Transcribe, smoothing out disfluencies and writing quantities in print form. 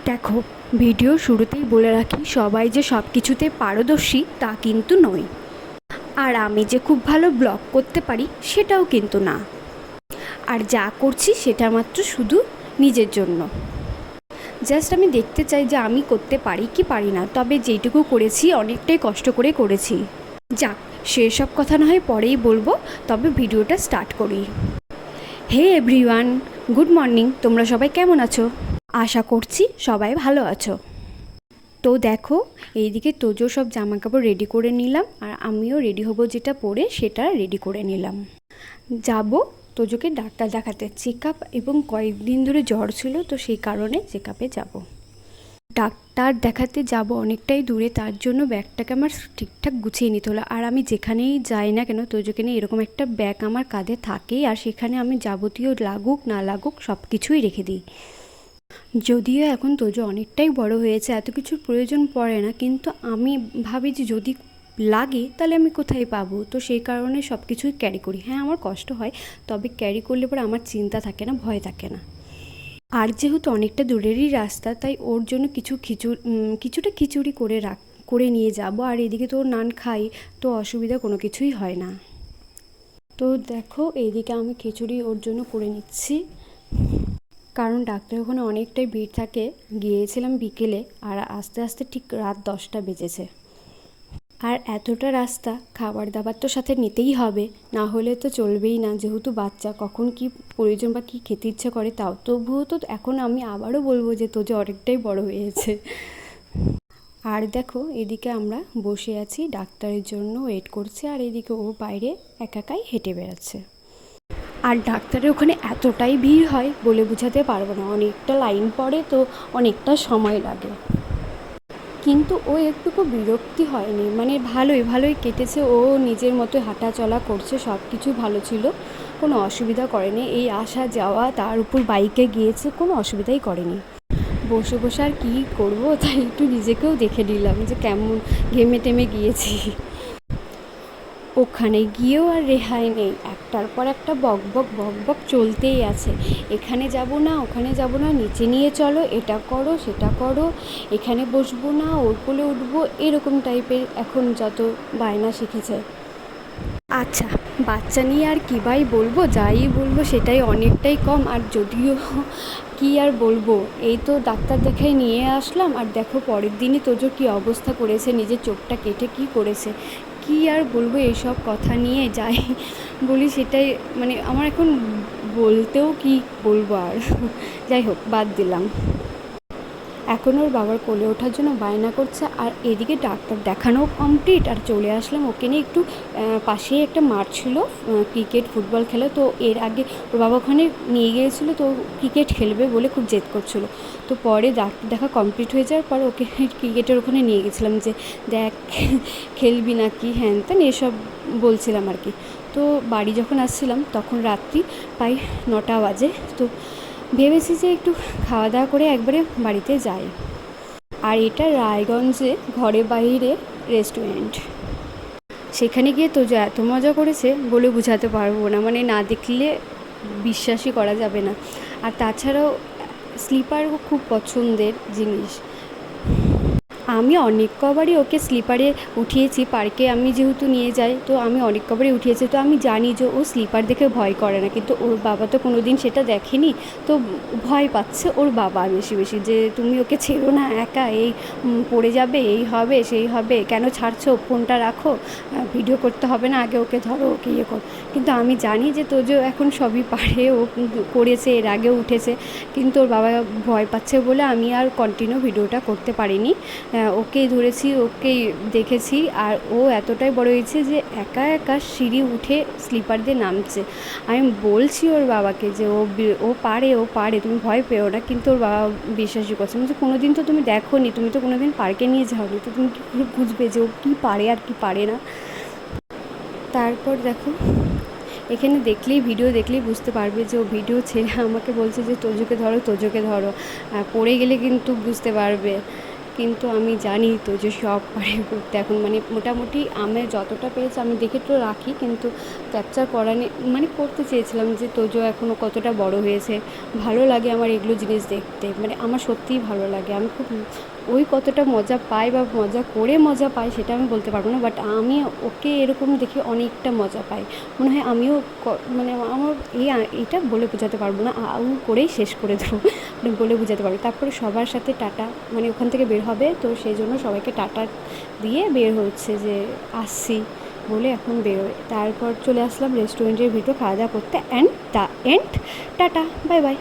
দেখো, ভিডিও শুরুতেই বলে রাখি, সবাই যে সব কিছুতে পারদর্শী তা কিন্তু নয়। আর আমি যে খুব ভালো ব্লগ করতে পারি সেটাও কিন্তু না। আর যা করছি সেটা মাত্র শুধু নিজের জন্য। জাস্ট আমি দেখতে চাই যে আমি করতে পারি কি পারি না, তবে যেইটুকু করেছি অনেকটাই কষ্ট করে করেছি। যাক, সেসব কথা না হয় পরেই বলবো, তবে ভিডিওটা স্টার্ট করি। Hey everyone, good morning. তোমরা সবাই কেমন আছো? আশা করছি সবাই ভালো আছো। তো দেখো, এইদিকে তোজো সব জামা কাপড় রেডি করে নিলাম, আর আমিও রেডি হব, যেটা পরে সেটা রেডি করে নিলাম। যাব তোজোকে ডাক্তার দেখাতে, চেক আপ, এবং কয়েকদিন ধরে জ্বর ছিল, তো সেই কারণে চেক আপে যাবো। ডাক্তার দেখাতে যাব অনেকটাই দূরে, তার জন্য ব্যাগটাকে আমার ঠিকঠাক গুছিয়ে নিতে হলো। আর আমি যেখানেই যাই না কেন, তোজোকে নিয়ে এরকম একটা ব্যাগ আমার কাঁধে থাকেই, আর সেখানে আমি যাবতীয় লাগুক না লাগুক সব কিছুই রেখে দিই। যদিও এখন তোজো অনেকটাই বড় হয়েছে, এত কিছুর প্রয়োজন পড়ে না, কিন্তু আমি ভাবি যে যদি লাগে তাহলে আমি কোথায় পাবো, তো সেই কারণে সব কিছুই ক্যারি করি। হ্যাঁ, আমার কষ্ট হয়, তবে ক্যারি করলে পরে আমার চিন্তা থাকে না, ভয় থাকে না। আর যেহেতু অনেকটা দূরেরই রাস্তা, তাই ওর জন্য কিছুটা খিচুড়ি করে নিয়ে যাব। আর এদিকে তো নান খাই, তো অসুবিধা কোনো কিছুই হয় না। তো দেখো, এইদিকে আমি খিচুড়ি ওর জন্য করে নিচ্ছি, কারণ ডাক্তারের ওখানে অনেকটাই ভিড় থাকে। গিয়েছিলাম বিকেলে, আর আস্তে আস্তে ঠিক রাত 10টা বেজেছে। আর এতটা রাস্তা, খাবার দাবার তো সাথে নিতেই হবে, না হলে তো চলবেই না। যেহেতু বাচ্চা, কখন কি প্রয়োজন বা কী খেতে ইচ্ছে করে, তাও তবুও তো এখন আমি আবারও বলবো যে তো যে অনেকটাই বড় হয়েছে। আর দেখো, এদিকে আমরা বসে আছি, ডাক্তারের জন্য ওয়েট করছি, আর এদিকে ও বাইরে একাই হেঁটে বেড়াচ্ছে। আর ডাক্তারের ওখানে এতটাই ভিড় হয় বলে বোঝাতে পারবো না, অনেকটা লাইন পড়ে, তো অনেকটা সময় লাগে। কিন্তু ও একটুকু বিরক্তি হয়নি, মানে ভালোই কেটেছে। ও নিজের মতো হাঁটা চলা করছে, সব কিছু ভালো ছিল, কোনো অসুবিধা করেনি। এই আসা যাওয়া, তার উপর বাইকে গিয়েছে, কোনো অসুবিধাই করেনি। বসে বসে আর কী করবো, তাই একটু নিজেকেও দেখে নিলাম যে কেমন ঘেমে টেমে গিয়েছি। ওখানে গিয়েও আর রেহাই নেই, একটার পর একটা বক বক চলতেই আছে। এখানে যাব না, ওখানে যাব না, নিচে নিয়ে চলো, এটা করো সেটা করো, এখানে বসবো না, ওর কোলে উঠবো, এরকম টাইপের এখন যত বায়না শিখেছে। আচ্ছা, বাচ্চা নিয়ে আর কী ভাই বলবো, যাই বলবো সেটাই অনেকটাই কম। আর যদিও কী আর বলবো, এই তো ডাক্তার দেখাই নিয়ে আসলাম, আর দেখো পরের দিনই তোজো কী অবস্থা করেছে, নিজের চোখটা কেটে কী করেছে। কী আর বলবো এইসব কথা নিয়ে, যাই বলি সেটাই, মানে আমার এখন বলতেও কী বলবো আর। যাই হোক, বাদ দিলাম। এখন ওর বাবার কোলে ওঠার জন্য বায়না করছে, আর এদিকে ডাক্তার দেখানো কমপ্লিট, আর চলে আসলাম ওকে নিয়ে একটু। পাশেই একটা মাঠ ছিল, ক্রিকেট ফুটবল খেলা, তো এর আগে ওর বাবা ওখানে নিয়ে গিয়েছিলো, তো ক্রিকেট খেলবে বলে খুব জেদ করছিলো। তো পরে ডাক্তার দেখা কমপ্লিট হয়ে যাওয়ার পর ওকে ক্রিকেটের ওখানে নিয়ে গেছিলাম, যে দেখ খেলবি নাকি হ্যান ত্যান এসব বলছিলাম আর কি। তো বাড়ি যখন আসছিলাম তখন রাত্রি প্রায় 9টা বাজে, তো ভেবেছি যে একটু খাওয়া দাওয়া করে একবারে বাড়িতে যাই। আর এটা রায়গঞ্জে ঘরে বাইরে রেস্টুরেন্ট। সেখানে গিয়ে তো যে এত মজা করেছে বলে বোঝাতে পারবো না, মানে না দেখলে বিশ্বাসই করা যাবে না। আর তাছাড়াও স্লিপারও খুব পছন্দের জিনিস। আমি অনেক কবারই ওকে স্লিপারে উঠিয়েছি, পার্কে আমি যেহেতু নিয়ে যাই, তো আমি অনেক কবারই উঠিয়েছি, তো আমি জানি যে ও স্লিপার দেখে ভয় করে না। কিন্তু ওর বাবা তো কোনো দিন সেটা দেখেনি, তো ভয় পাচ্ছে ওর বাবা বেশি যে তুমি ওকে ছেড়ো না একা, এই পড়ে যাবে, এই হবে সেই হবে, কেন ছাড়ছো, ফোনটা রাখো, ভিডিও করতে হবে না, আগে ওকে ধরো, ওকে ইয়ে কর। কিন্তু আমি জানি যে তোজো এখন সবই পারে, ও করেছে, এর আগেও উঠেছে, কিন্তু ওর বাবা ভয় পাচ্ছে বলে আমি আর কন্টিনিউ ভিডিওটা করতে পারিনি। ওকেই ধরেছি, ওকেই দেখেছি। আর ও এতটাই বড় হয়েছে যে একা একা সিঁড়ি উঠে স্লিপার দিয়ে নামছে। আমি বলছি ওর বাবাকে যে ও পারে, তুমি ভয় পেও না, কিন্তু ওর বাবা বিশ্বাসই করছে না, যে কোনো দিন তো তুমি দেখোনি, তুমি তো কোনো দিন পার্কে নিয়ে যাওনি, তো তুমি কী করে বুঝবে যে ও কী পারে আর কি পারে না। তারপর দেখো, এখানে ভিডিও দেখলেই বুঝতে পারবে যে ও ভিডিও ছেড়ে আমাকে বলছে যে তোজোকে ধরো, পড়ে গেলে কিন্তু বুঝতে পারবে। কিন্তু আমি জানি তো যে সব পারে করতে এখন, মানে মোটামুটি আমি যতটা পেরেছি আমি দেখে তো রাখি, কিন্তু ক্যাপচার করা মানে করতে চেয়েছিলাম যে তোজো এখনও কতটা বড় হয়েছে। ভালো লাগে আমার এগুলো জিনিস দেখতে, মানে আমার সত্যিই ভালো লাগে। আমি খুব ওই কতটা মজা পাই বা মজা পাই সেটা আমি বলতে পারবো না, বাট আমি ওকে এরকম দেখে অনেকটা মজা পাই। মনে হয় আমিও মানে আমার এটা বলে বোঝাতে পারবো না, করেই শেষ করে দেবো, মানে বলে বোঝাতে পারবো। তারপরে সবার সাথে টাটা, মানে ওখান থেকে বের হবে তো সেই জন্য সবাইকে টাটা দিয়ে বের হচ্ছে যে আসছি বলে এখন বেরোয়। তারপর চলে আসলাম রেস্টুরেন্টের ভিতর খাওয়া দাওয়া করতে। And tata, bye bye.